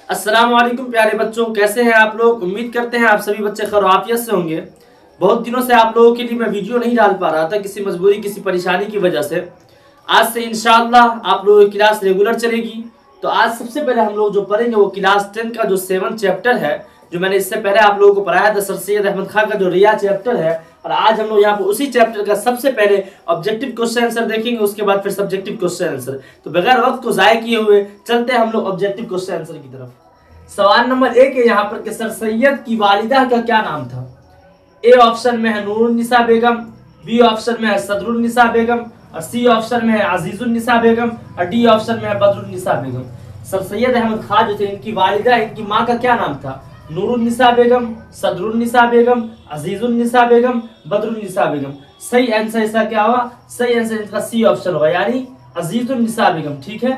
अस्सलाम वालेकुम प्यारे बच्चों, कैसे हैं आप लोग। उम्मीद करते हैं आप सभी बच्चे खैर आफियत से होंगे। बहुत दिनों से आप लोगों के लिए मैं वीडियो नहीं डाल पा रहा था, किसी मजबूरी किसी परेशानी की वजह से। आज से इंशाअल्लाह आप लोगों की क्लास रेगुलर चलेगी। तो आज सबसे पहले हम लोग जो पढ़ेंगे वो क्लास 10 का जो 7 चैप्टर है, जो मैंने इससे पहले आप लोगों को पढ़ाया था, सर सैयद अहमद खान का जो रिया चैप्टर है। और आज हम लोग यहाँ पर उसी चैप्टर का सबसे पहले ऑब्जेक्टिव क्वेश्चन आंसर देखेंगे, उसके बाद फिर सब्जेक्टिव क्वेश्चन आंसर। तो बगैर वक्त को जाया किए हुए चलते हैं हम लोग ऑब्जेक्टिव क्वेश्चन आंसर की तरफ। सवाल नंबर 1 है यहाँ पर कि सर सैयद की वालिदा का क्या नाम था। ए ऑप्शन में है नूरुन्निसा बेगम, बी ऑप्शन में है सदरुन्निसा बेगम, और सी ऑप्शन में है अजीजुन्निसा बेगम, और डी ऑप्शन में है बदरुन्निसा बेगम। सर सैयद अहमद खान जो थे, इनकी वालिदा, इनकी माँ का क्या नाम था। नूरुन्निसा बेगम, सदरुन्निसा बेगम, अजीजुन्निसा बेगम, बदरुन्निसा बेगम। सही आंसर इसका क्या होगा, सही आंसर इसका सी ऑप्शन होगा, यानी अजीजुन्निसा बेगम। ठीक है।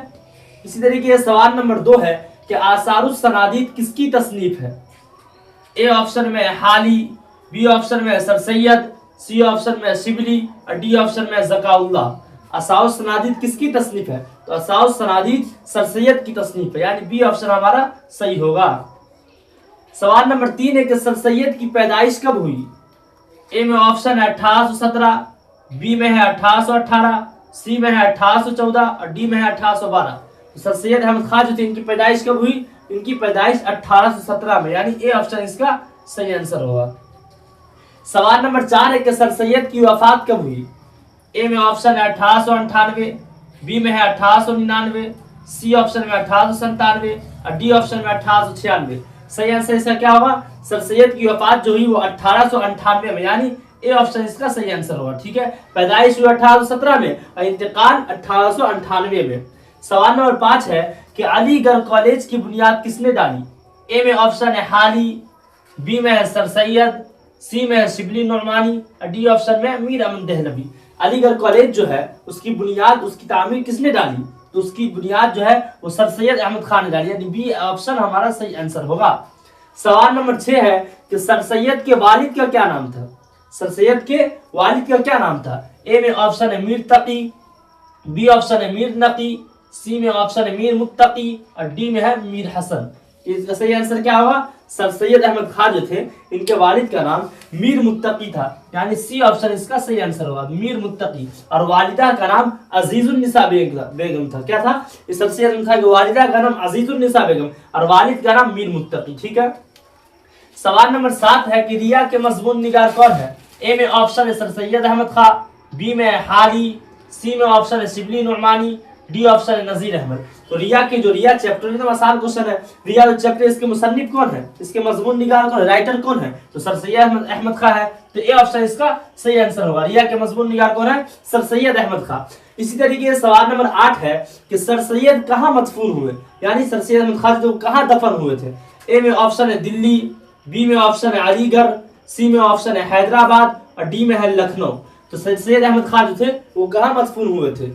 इसी तरीके से सवाल नंबर 2 है कि आसारुस सनादीद किसकी तसनीफ है। ए ऑप्शन में है हाली, बी ऑप्शन में है सर सैयद, सी ऑप्शन में है शिबली, और डी ऑप्शन में है ज़काउल्लाह। असाउस सनादीद किसकी तसनीफ है, तो असाउस सनादीद सर सैयद की तसनीफ है, यानी बी ऑप्शन हमारा सही होगा। सवाल नंबर 3 है कि सर सैयद की पैदाइश कब हुई। ए में ऑप्शन है 1817, बी में है 1818, सी में है 1814, और डी में है 1812। तो सर सैयद अहमद खान जो थे, इनकी पैदाइश कब हुई, इनकी पैदाइश 1817 में, यानी ए ऑप्शन इसका सही आंसर होगा। सवाल नंबर 4 है कि सर सैयद की वफात कब हुई। ए में ऑप्शन है 1898, बी में है 1899, सी ऑप्शन में 1897, और डी ऑप्शन में 1896। सही आंसर इसका क्या होगा, सर सैयद की वफात जो हुई वो 1898 में, यानी ए ऑप्शन इसका सही आंसर होगा। ठीक है। पैदाइश हुई 1817 में और इंतकाल 1898 में। सवाल नंबर 5 है कि अलीगढ़ कॉलेज की बुनियाद किसने डाली। ए में ऑप्शन है हाली, बी में है सर सैयद, सी में है शिबली नोमानी, और डी ऑप्शन में है मीर अमन देहलवी। अलीगढ़ कॉलेज जो है उसकी बुनियाद, उसकी तामीर किसने डाली, तो उसकी बुनियाद जो है वो सर सैयद अहमद खान ने डाली, यानी बी ऑप्शन हमारा सही आंसर होगा। सवाल नंबर 6 है कि सर सैयद के वालिद का क्या नाम था। सर सैयद के वालिद का क्या नाम था। ए में ऑप्शन है मीर तकी, बी ऑप्शन है मीर नकी, सी में ऑप्शन है मीर मुत्तकी, और डी में है मीर हसन। इसका सही आंसर क्या होगा, सर सैयद अहमद खान जो थे, इनके वालिद का नाम मीर मुत्तकी था, यानी सी ऑप्शन इसका सही आंसर होगा, मीर मुत्तकी। और वालिदा का नाम अजीजुन्निसा बेगम था। क्या था, इस सर सैयद अहमद खान की वालिदा का नाम अजीजुन्निसा बेगम और वालिद का नाम मीर मुत्तकी। ठीक है। सवाल नंबर 7 है कि रिया के मजमून निगार कौन है। ए में ऑप्शन है सर सैयद अहमद खान, बी में है हाली, सी में ऑप्शन है शिबली नोमानी, डी ऑप्शन है नजीर अहमद। तो रिया के जो रिया चैप्टर एकदम आसान क्वेश्चन है। रिया जो चैप्टर, इसके मुसन्निफ कौन है, इसके मजमून निगार कौन है, राइटर कौन है, तो सर सैयद अहमद खान है। तो ए ऑप्शन इसका सही आंसर होगा। रिया के मजमून निगार कौन है, सर सैयद अहमद खान। इसी तरीके से सवाल नंबर 8 है कि सर सैयद कहाँ मदफून हुए, यानी सर सैयद अहमद खान जो कहाँ दफन हुए थे। ए में ऑप्शन है दिल्ली, बी में ऑप्शन है अलीगढ़, सी में ऑप्शन है हैदराबाद, और डी में है लखनऊ। तो सर सैयद अहमद खान जो थे वो कहाँ मदफून हुए थे,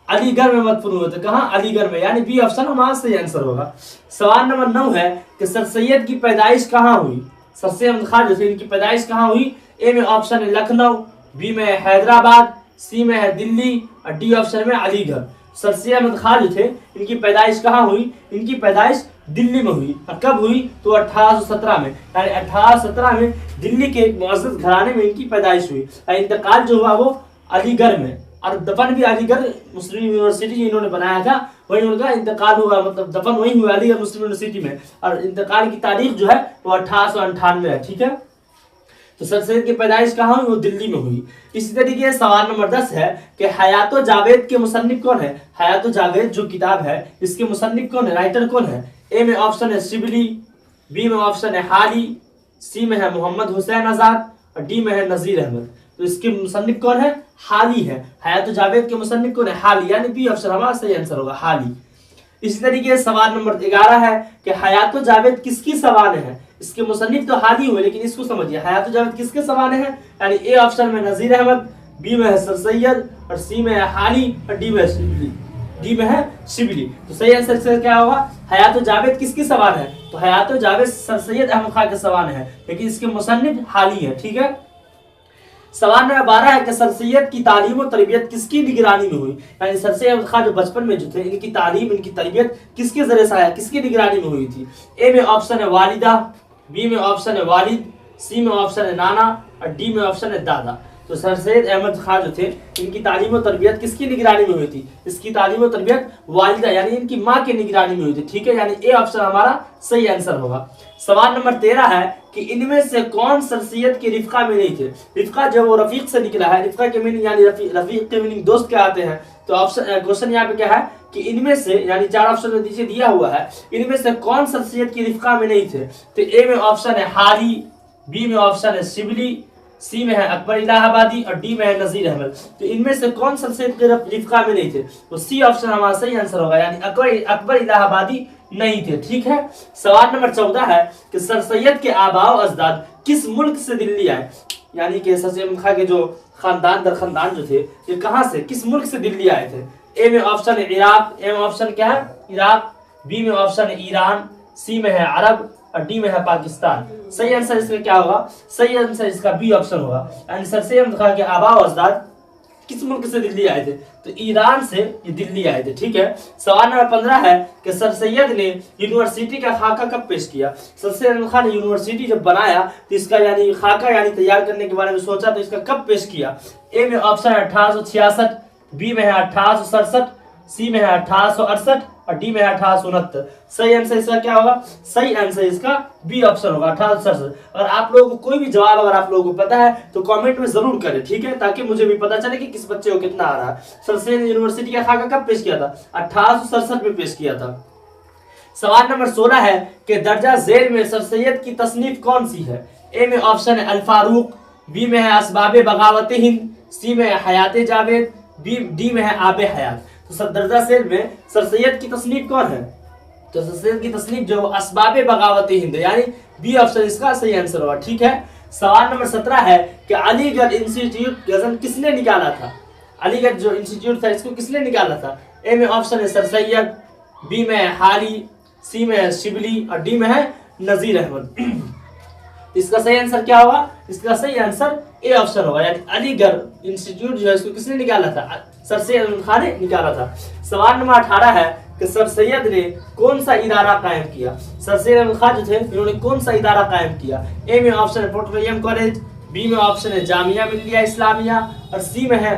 अलीगढ़ में मदफून हुए थे। कहाँ, अलीगढ़ में, यानी बी ऑप्शन हमारा सही आंसर होगा। सवाल नंबर 9 है कि सर सैयद की पैदाइश कहाँ हुई। सर सैयद अहमद खान जो थे, इनकी पैदाइश कहाँ हुई। ए में ऑप्शन है लखनऊ, बी में है हैदराबाद, सी में है दिल्ली, और डी ऑप्शन में अलीगढ़। सर सैयद अहमद खान जो थे, इनकी पैदाइश कहाँ हुई, इनकी पैदाइश दिल्ली में हुई। और कब हुई, तो 1817 में, यानी 1817 में दिल्ली के एक मुअज़्ज़ज़ घराने में इनकी पैदाइश हुई। और इंतकाल जो हुआ वो अलीगढ़ में, और दफन भी अलीगढ़ मुस्लिम यूनिवर्सिटी इन्होंने बनाया था, वही उनका इंतकाल हुआ, मतलब दफन वही हुआ अलीगढ़ मुस्लिम यूनिवर्सिटी में। और इंतकाल की तारीख जो है वो 1898 है। ठीक है। तो सर सैयद की पैदाइश कहाँ हुई, वो दिल्ली में हुई। इसी तरीके से सवाल नंबर 10 है कि हयातो जावेद के मुसन्निफ कौन है। हयातो जावेद जो किताब है, इसके मुसन्निफ कौन है, राइटर कौन है। ए में ऑप्शन है शिबली, बी में ऑप्शन है हाली, सी में है मोहम्मद हुसैन आजाद, और डी में है नजीर अहमद। तो इसके मुसन्निफ कौन है, हाली है। हयातो जावेद के मुसन्निफ कौन है, हाली, यानी बी ऑप्शन हमारा सही आंसर होगा, हाली। इसी तरीके से सवाल नंबर 11 है कि हयातो जावेद किसकी सवाने है। इसके मुसन्निफ तो हाली हुए, लेकिन इसको समझिए, हयातो जावेद किसके सवाने हैं, यानी ए ऑप्शन में नजीर अहमद, बी में है सर सैयद, और सी में है हाली, और डी में है शिबली। तो सही आंसर क्या होगा, हयातो जावेद किसकी सवान है, तो हयातो जावेद सर सैयद अहमद खान के सवान है, लेकिन इसके मुसन्निफ हाली है। ठीक है। सवाल नंबर 12 है कि सर सैयद की तालीम और तरबियत किसकी निगरानी में हुई, यानी सर सैयद अहमद खान जो बचपन में जो थे इनकी तालीम इनकी तरबियत किसके जरिए से आया, किसकी निगरानी में हुई थी। ए में ऑप्शन है वालिदा, बी में ऑप्शन है वालिद, सी में ऑप्शन है नाना और डी में ऑप्शन है दादा। तो सर सैयद अहमद खान जो थे इनकी तालीम और तरबियत किसकी निगरानी में हुई थी, इसकी तालीम और तरबियत वालिदा यानी इनकी माँ की निगरानी में हुई थी। ठीक है, यानी ए ऑप्शन हमारा सही आंसर होगा। सवाल नंबर 13 है कि इनमें से कौन सर सैयद की रिफका में नहीं थे। रिफका जो वो रफीक से निकला है, रिफका के मीनिंग यानी रफीक के मीनिंग दोस्त के आते हैं। तो ऑप्शन क्वेश्चन यहाँ पे क्या है कि इनमें से यानी 4 ऑप्शन में नीचे दिया हुआ है, इनमें से कौन सर सैयद की रिफका में नहीं थे। तो ए में ऑप्शन है हारी, बी में ऑप्शन है शिबली, सी में है अकबर इलाहाबादी और डी में है नजीर अहमद। तो इनमें से कौन सर सैयद के रिफका में नहीं थे, तो सी ऑप्शन हमारा सही आंसर होगा, यानी अकबर इलाहाबादी नहीं थे। ठीक है, सवाल नंबर 14 है कि सर सैयद के आबाओ अजदाद किस मुल्क से दिल्ली आए, यानी कि सर सैयद खान के जो खानदान दर खानदान जो थे ये कहां से किस मुल्क से दिल्ली आए थे। ए में ऑप्शन है इराक, ए में ऑप्शन क्या है इराक, बी में ऑप्शन है ईरान, सी में है अरब और डी में है पाकिस्तान। सही आंसर इसका क्या होगा, सही आंसर इसका बी ऑप्शन होगा, यानी सर सैयद खान के आबाओ अजदाद किस मुल्क से दिल्ली आए थे, तो ईरान से ये दिल्ली आए थे। ठीक है, सवाल नंबर 15 है कि सर सैयद ने यूनिवर्सिटी का खाका कब पेश किया। सर सैयद खान ने यूनिवर्सिटी जब बनाया तो इसका यानी खाका यानी तैयार करने के बारे में सोचा, तो इसका कब पेश किया। ए में ऑप्शन है 1866, बी में है 1867, सी में है 1868 और डी में है 1869। सही आंसर इसका क्या होगा, सही आंसर इसका बी ऑप्शन होगा 1867। अगर आप लोगों को कोई भी जवाब अगर आप लोगों को पता है तो कमेंट में जरूर करें, ठीक है, ताकि मुझे भी पता चले कि किस बच्चे को कितना आ रहा है। सर सैयद यूनिवर्सिटी का खाका कब पेश किया था, 1867 में पेश किया था। सवाल नंबर 16 है कि दर्जा झेल में सर सैयद की तसनीफ कौन सी है। ए में ऑप्शन है अल फारूक, बी में है असबाबे बगावत हिंद, सी में है हयाते जावेद, डी में है आबे हयात। तो सर दर्जा झेल में सर सैयद की तसनीफ कौन है, तो सर सैयद की तसनीफ जो असबाबे बगावत हिंद यानी बी ऑप्शन इसका सही आंसर होगा। ठीक है, सवाल नंबर 17 है कि अलीगढ़ इंस्टीट्यूट गजन किसने निकाला था। अलीगढ़ जो इंस्टीट्यूट था इसको किसने निकाला था। ए में ऑप्शन है सर सैयद, बी में है हाली, सी में है शिबली और डी में है नजीर अहमद। इसका सही आंसर क्या होगा, इसका सही आंसर ए ऑप्शन होगा, यानी अलीगढ़ इंस्टीट्यूट जो है इसको किसने निकाला था, सर सैयद अहमद खान ने निकाला था। सवाल नंबर 18 है कि सर सैयद ने कौन सा इदारा कायम किया। सर सैयद अहमद खान जो थे इन्होंने कौन सा इदारा कायम किया। ए में ऑप्शन है पेट्रोलियम कॉलेज, बी में ऑप्शन है जामिया मिल्लिया इस्लामिया और सी में है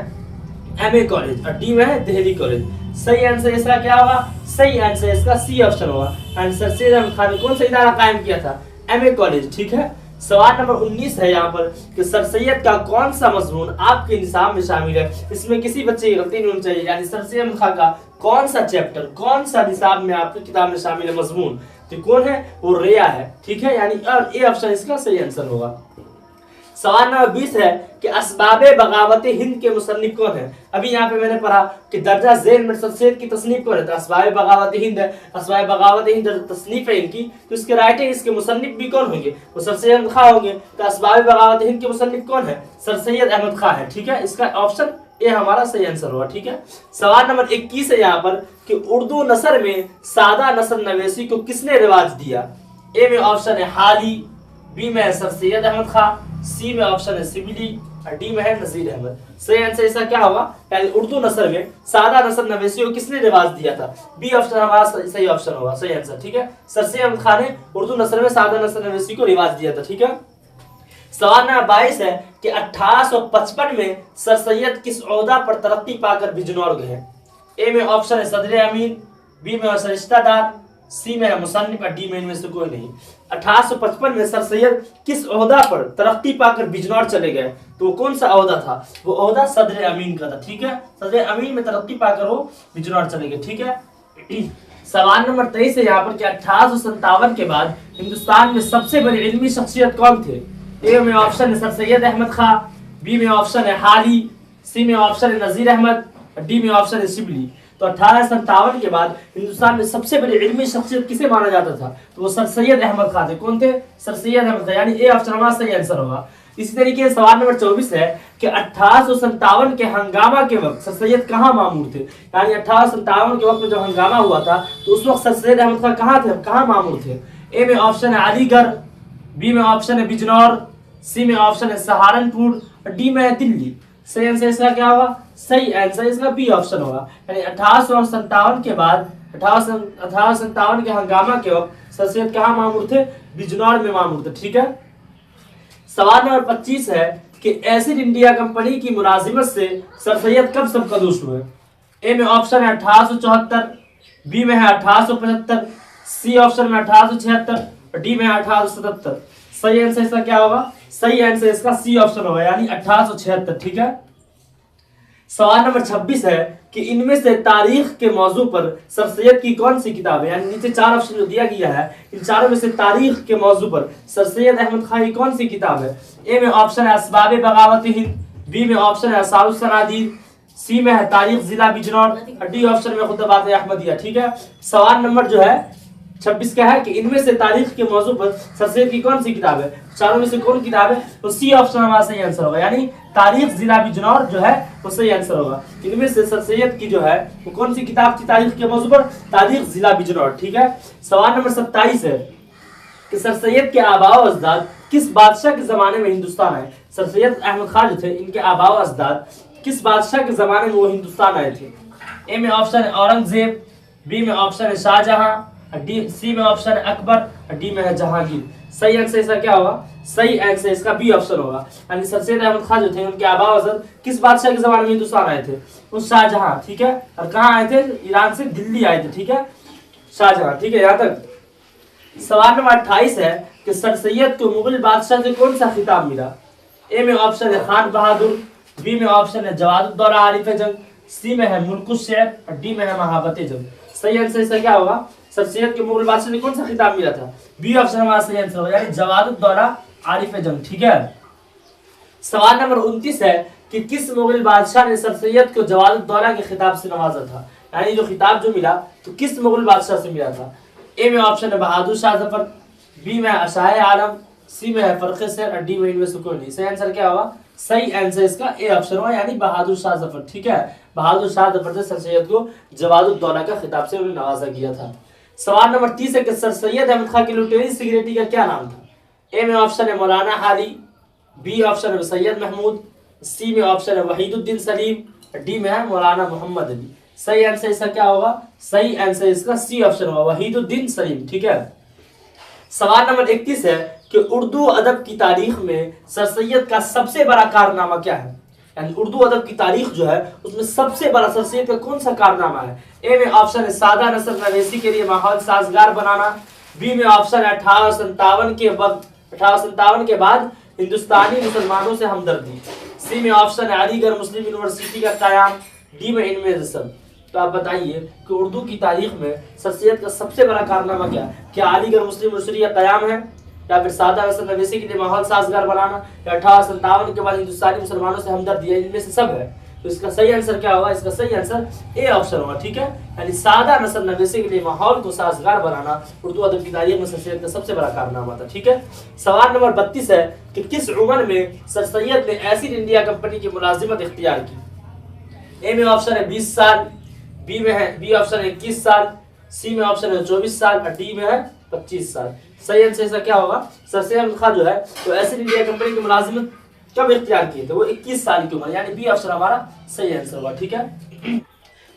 एमए कॉलेज और डी में है दिल्ली कॉलेज। सही आंसर इसका क्या होगा, सही आंसर इसका सी ऑप्शन होगा, यानी सर सैयद अहमद खान ने कौन सा इदारा कायम किया था, एमए कॉलेज। ठीक है, सवाल नंबर 19 है यहाँ पर कि सर सैयद का कौन सा मजमून आपके निसाब में शामिल है। इसमें किसी बच्चे की गलती नहीं होनी चाहिए, यानी सर सैयद अहमद खान का कौन सा चैप्टर कौन सा निसाब में आपकी किताब में शामिल है मजमून, तो कौन है वो रिया है। ठीक है, यानी ए ऑप्शन इसका सही आंसर होगा। सवाल नंबर 20 है कि असबाबे बगावत हिंद के मुसन्निफ कौन है। अभी यहाँ पे मैंने पढ़ा कि दर्जा झेल में सर सैयद की तसनीफ कौन है, तो असबाबे बगावत हिंद है। असबाबे बगावत हिंद तसनीफ है इनकी, तो इसके राइटर इसके मुसन्निफ भी कौन होंगे, वो सर सैयद अहमद खान होंगे। तो असबाबे बगावत हिंद के मुसन्निफ कौन है, सर सैयद अहमद खान है। ठीक है, इसका ऑप्शन ए हमारा सही आंसर होगा। ठीक है, सवाल नंबर 21 है यहाँ पर कि उर्दू नसर में सादा नसर नवेसी को किसने रिवाज दिया। ए में ऑप्शन है हाली, बी में है सर सैयद अहमद खान, सी में ऑप्शन है सिबली और डी में है नजीर अहमद। सही आंसर इसका क्या होगा, यानी उर्दू नसर में सादा नसर नवेसी को किसने रिवाज दिया था, बी ऑप्शन हमारा सही ऑप्शन होगा, सही आंसर। ठीक है, सर सैयद अहमद खान ने उर्दू नसर में सादा नसर नवेसी को रिवाज दिया था। ठीक है, सवाल नंबर 22 है कि 1855 में सर सैयद किस ओहदा पर तरक्की पाकर बिजनौर गए। ए में ऑप्शन है सदर अमीन, बी में है रिश्तेदार, सी में है मुसन्निफ और डी में इनमें से कोई नहीं। 1855 में सर सैयद किस ओहदा पर तरक्की पाकर बिजनौर चले गए, तो वो कौन सा ओहदा था, वो ओहदा सदर अमीन का था। ठीक है, सदर अमीन में तरक्की पाकर वो बिजनौर चले गए। ठीक है, सवाल नंबर 23 है यहाँ पर कि 1857 के बाद हिंदुस्तान में सबसे बड़ी इल्मी शख्सियत कौन थे। ए में ऑप्शन है सर सैयद अहमद खान, बी में ऑप्शन है हाली, सी में ऑप्शन है नजीर अहमद और डी में ऑप्शन है शिबली। तो 1857 के बाद हिंदुस्तान में सबसे बड़ी इल्मी शख्सियत किसे माना जाता था, तो वो सर सैयद अहमद खान थे। कौन थे, सर सैयद अहमद खान, यानी ए ऑप्शन हमारा सही आंसर होगा। इसी तरीके से सवाल नंबर 24 है कि 1857 के हंगामा के वक्त सर सैयद कहाँ मामूर थे, यानी 1857 के वक्त में जो हंगामा हुआ था तो उस वक्त सर सैयद अहमद खान कहाँ थे, कहाँ मामूर थे। ए में ऑप्शन है अलीगढ़, बी में ऑप्शन है बिजनौर, सी में ऑप्शन है सहारनपुर, डी में है दिल्ली। सही आंसर इसका क्या होगा? सही आंसर इसका बी ऑप्शन होगा। यानी 1857 के बाद 1857 के हंगामा के वक्त सर सैयद कहाँ मामूर थे? बिजनौर में मामूर थे। ठीक है। सवाल नंबर 25 है कि एसिड इंडिया कंपनी की मुलाजिमत से सर सैयद कब सबकदोश हुए? ए में ऑप्शन है 1874, बी में है 1875, सी ऑप्शन में 1876, डी में है 1877। सही आंसर इसका क्या होगा? सही आंसर इसका सी ऑप्शन होगा, यानी 1876। ठीक है। सवाल नंबर 26 है कि इनमें से तारीख के मौजू पर सर सैयद की कौन सी किताब है? यानी नीचे 4 ऑप्शन जो दिया गया है, इन चारों में से तारीख के मौजू पर सर सैयद अहमद खान की कौन सी किताब है? ए में ऑप्शन है असबाब बगावत हिंद, बी में ऑप्शन है असारुस सनादीर, सी में है तारीख जिला बिजनौर, डी ऑप्शन में खुतबात अहमदिया। ठीक है। सवाल नंबर जो है 26 क्या है कि इनमें से तारीख के मौजू पर सर सैयद की कौन सी किताब है? चारों में से कौन किताब है? तो सी ऑप्शन हमारा सही आंसर होगा, यानी तारीख जिला बिजनौर जो है वो सही आंसर होगा। इनमें से सर सैयद की जो है वो कौन सी किताब थी तारीख के मौजू पर? तारीख जिला बिजनौर। ठीक है। सवाल नंबर 27 है कि सर सैयद के आबाओ अजदाद किस बादशाह के जमाने में हिंदुस्तान आए? सर सैयद अहमद खान जो थे, इनके आबाओ अजदाद किस बादशाह के जमाने में वो हिंदुस्तान आए थे? ए में ऑप्शन है औरंगजेब, बी में ऑप्शन है शाहजहां, डी सी में ऑप्शन है अकबर, डी में है जहांगीर। सही आंसर इसका क्या होगा? सही आंसर इसका बी ऑप्शन होगा। यानी सर सैयद अहमद खान जो थे, उनके आबाओ अजदाद किस बादशाह के जमाने में हिंदुस्तान आए थे? वो शाहजहां। ठीक है। और कहाँ आए थे? ईरान से दिल्ली आए थे। ठीक है। शाहजहां। ठीक है, यहाँ तक। सवाल नंबर 28 है कि सर सैयद को मुगल बादशाह से कौन सा खिताब मिला? ए में ऑप्शन है खान बहादुर, बी में ऑप्शन है जवादुद्दौला आरिफ जंग, सी में है मुल्कुस शेर और डी में है महाबत जंग। सही आंसर इसका क्या होगा? सर सैयद के मुगल बादशाह ने कौन सा खिताब मिला था? बी ऑप्शन हमारा सही आंसर होगा, यानी जवादुद्दौला आरिफ जंग। ठीक है। सवाल नंबर 29 है कि किस मुगल बादशाह ने सर सैयद को जवादुद्दौला के खिताब से नवाजा था? यानी जो खिताब जो मिला तो किस मुगल बादशाह से मिला था? ए में ऑप्शन है बहादुर शाह जफर, बी में है शाह आलम, सी में है फरख शेर और डी में इनमें से कोई नहीं। सही आंसर क्या होगा? सही आंसर इसका ए ऑप्शन होगा, यानी बहादुर शाह जफर। ठीक है। बहादुर शाह जफर ने सर सैयद को जवादुद्दौला का खिताब से उन्हें नवाजा किया था। सवाल नंबर 30 है कि सर सैयद अहमद खान की लुटेरी सिगरेटी का क्या नाम था? ए में ऑप्शन है मौलाना हाली, बी ऑप्शन है सैयद महमूद, सी में ऑप्शन है वहीदुद्दीन सलीम, डी में है मौलाना मोहम्मद अली। सही आंसर इसका क्या होगा? सही आंसर इसका सी ऑप्शन होगा, वहीदुद्दीन सलीम। ठीक है। सवाल नंबर 31 है कि उर्दू अदब की तारीख में सर सैयद का सबसे बड़ा कारनामा क्या है? यानी उर्दू अदब की तारीख जो है उसमें सबसे बड़ा सर सैयद का कौन सा कारनामा है? ए में ऑप्शन है सादा नस्ल नवेसी के लिए माहौल साजगार बनाना, बी में ऑप्शन है 1857 के बाद हिंदुस्तानी मुसलमानों से हमदर्दी, सी में ऑप्शन है अलीगढ़ मुस्लिम यूनिवर्सिटी का कायम, डी में इनमें से सब। तो आप बताइए कि उर्दू की तारीख में सर सैयद का सबसे बड़ा कारनामा क्या है? क्या अलीगढ़ मुस्लिम यूनिवर्सिटी का कायम है, या फिर सादा नस्ल नवेसी के लिए माहौल साजगार बनाना, या 1857 के बाद हिंदुस्तानी मुसलमानों से हमदर्दी, इनमें से सब है? तो इसका सही आंसर क्या होगा? इसका सही आंसर ए ऑप्शन होगा। ठीक है। यानी सादा नस्ल नवेसी के लिए माहौल को साजगार बनाना उर्दू अदब की तारीख में सर सैयद का सबसे बड़ा कारनामा था। ठीक है। सवाल नंबर 32 है कि किस उम्र में सर सैयद ने एसिड इंडिया कंपनी की मुलाजिमत इख्तियार की? ए में ऑप्शन है 20 साल, बी ऑप्शन है 21 साल, सी में ऑप्शन है 24 साल और डी में है 25 साल। सही आंसर इसका क्या होगा? सर सैयद अहमद खान जो है तो एसिड इंडिया कंपनी की मुलाजिमत कब इख्तियार किए थे? वो 21 साल की उम्र, यानी बी ऑप्शन हमारा सही आंसर होगा। ठीक है।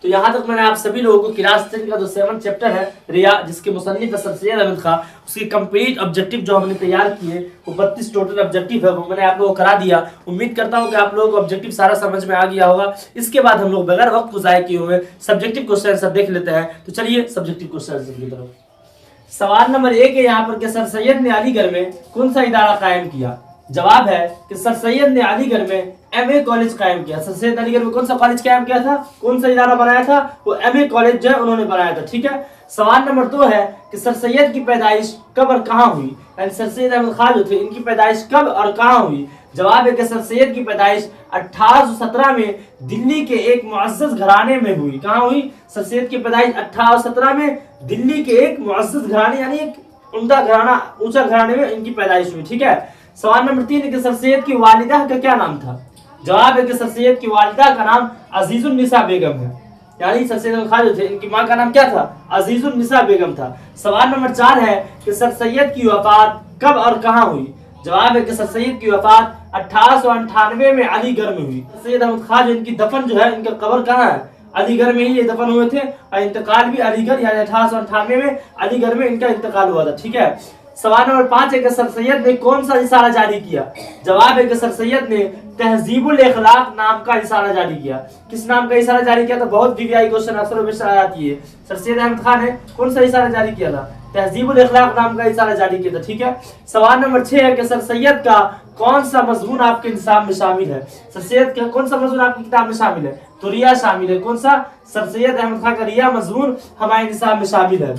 तो यहाँ तक मैंने आप सभी लोगों को क्लास 10 का जो 7 चैप्टर है रिया, जिसके मुसन्निफ है सर सैयद अहमद खान, उसके कंप्लीट ऑब्जेक्टिव जो हमने तैयार किए वो 32 टोटल ऑब्जेक्टिव है, वो मैंने आप लोगों को करा दिया। उम्मीद करता हूँ कि आप लोगों को ऑब्जेक्टिव सारा समझ में आ गया होगा। इसके बाद हम लोग बगैर वक्त को ज़ाया किए हुए सब्जेक्टिव क्वेश्चन आंसर देख लेते हैं। तो चलिए सब्जेक्टिव क्वेश्चन आंसर की तरफ। सवाल नंबर 1 है यहाँ पर कि सर सैयद ने अलीगढ़ में कौन सा इदारा कायम किया? जवाब है कि सर सैयद ने अलीगढ़ में एमए कॉलेज कायम किया। सर सैयद अलीगढ़ में कौन सा कॉलेज कायम किया था? कौन सा इदारा बनाया था? वो एमए कॉलेज जो है उन्होंने बनाया था। ठीक है। सवाल नंबर 2 है कि सर सैयद की पैदाइश कब और कहाँ हुई? यानी सर सैयद अहमद खान जो थे इनकी पैदाइश कब और कहाँ हुई? जवाब है कि सर सैयद की पैदाइश 1817 में दिल्ली के एक मुअज़्ज़ज़ घराने में हुई। कहाँ हुई? सर सैयद की पैदाइश 1817 में दिल्ली के एक मुअज़्ज़ज़ घराने, यानी एक उम्दा घराना, ऊंचा घराने में इनकी पैदाइश हुई। ठीक है। सवाल नंबर 3 है कि सर सैयद की वालिदा का क्या नाम था? जवाब है कि सर सैयद की वालिदा का नाम अजीजुन्निसा बेगम है। यानी सर सैयद खान जो थे इनकी माँ का नाम क्या था? अजीजुन्निसा बेगम था। सवाल नंबर 4 है कि सर सैयद की वफात कब और कहाँ हुई? जवाब है कि सर सैयद की वफात 1898 में अलीगढ़ में हुई। सैयद अहमद खान जो इनकी दफन जो है, इनका कब्र कहाँ है? अलीगढ़ में ही ये दफन हुए थे और इंतकाल भी अलीगढ़ यानी 1898 में अलीगढ़ में इनका इंतकाल हुआ था। ठीक है। सवाल नंबर 5 है कि सर सैयद ने कौन सा रिसाला जारी किया? जवाब है कि सर सैयद ने तहजीबुल अखलाक नाम का रिसाला जारी किया। किस नाम का रिसाला जारी किया? तो बहुत वीवीआई क्वेश्चन अक्सर हमेशा आती है। सर सैयद अहमद खान ने कौन सा रिसाला जारी किया था? तहजीबुल अखलाक नाम का रिसाला जारी किया था। ठीक है। सवाल नंबर 6 है कि सर सैयद का कौन सा मजमून आपके निसाब में शामिल है? सर सैयद का कौन सा मजमून आपकी किताब में शामिल है? तो रिया शामिल है। कौन सा? सर सैयद अहमद खान का रिया मजमून हमारे निसाब में शामिल है।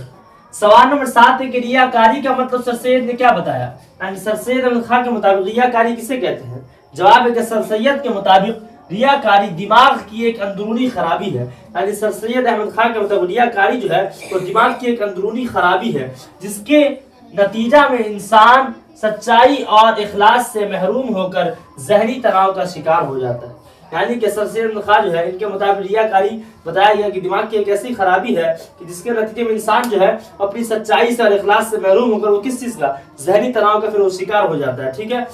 सवाल नंबर 7 है कि रियाकारी का मतलब सर सैयद ने क्या बताया? यानी सर सैयद अहमद खान के मुताबिक रियाकारी किसे कहते हैं? जवाब है कि सर सैयद के मुताबिक रियाकारी दिमाग की एक अंदरूनी खराबी है। यानी सर सैयद अहमद खान के मुताबिक रियाकारी जो है वो दिमाग की एक अंदरूनी खराबी है, जिसके नतीजा में इंसान सच्चाई और इखलास से महरूम होकर जहनी तनाव का शिकार हो जाता है। यानी कि सर सैयद अहमद खान जो है, इनके मुताबिक रियाकारी बताया गया कि दिमाग की एक ऐसी खराबी है कि जिसके नतीजे में इंसान जो है अपनी सच्चाई से और इखलास से महरूम होकर वो किस चीज का? जहनी तनाव का फिर वो शिकार हो जाता है। ठीक है।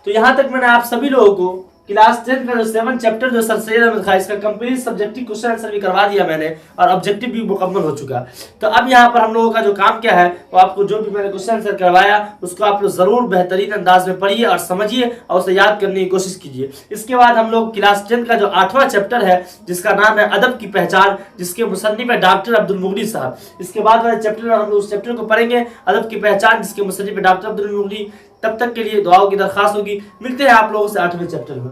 तो यहाँ तक मैंने आप सभी लोगों को क्लास 10 का जो 7 चैप्टर जो सर सैयद अहमद खान, इसका कंप्लीट सब्जेक्टिव क्वेश्चन आंसर भी करवा दिया मैंने और ऑब्जेक्टिव भी मुकम्मल हो चुका। तो अब यहाँ पर हम लोगों का जो काम क्या है, वो आपको जो भी मैंने क्वेश्चन आंसर करवाया उसको आप लोग जरूर बेहतरीन अंदाज में पढ़िए और समझिए और उसे याद करने की कोशिश कीजिए। इसके बाद हम लोग क्लास 10 का जो 8वां चैप्टर है जिसका नाम है अदब की पहचान, जिसके मुसन्निफ है डॉक्टर अब्दुल मुगनी साहब, इसके बाद वाले चैप्टर में हम लोग उस चैप्टर को पढ़ेंगे अदब की पहचान, जिसके मुसन्निफ है डॉक्टर अब्दुल मुगनी। तब तक के लिए दुआओं की दरखास्त होगी। मिलते हैं आप लोगों से 8वें चैप्टर में।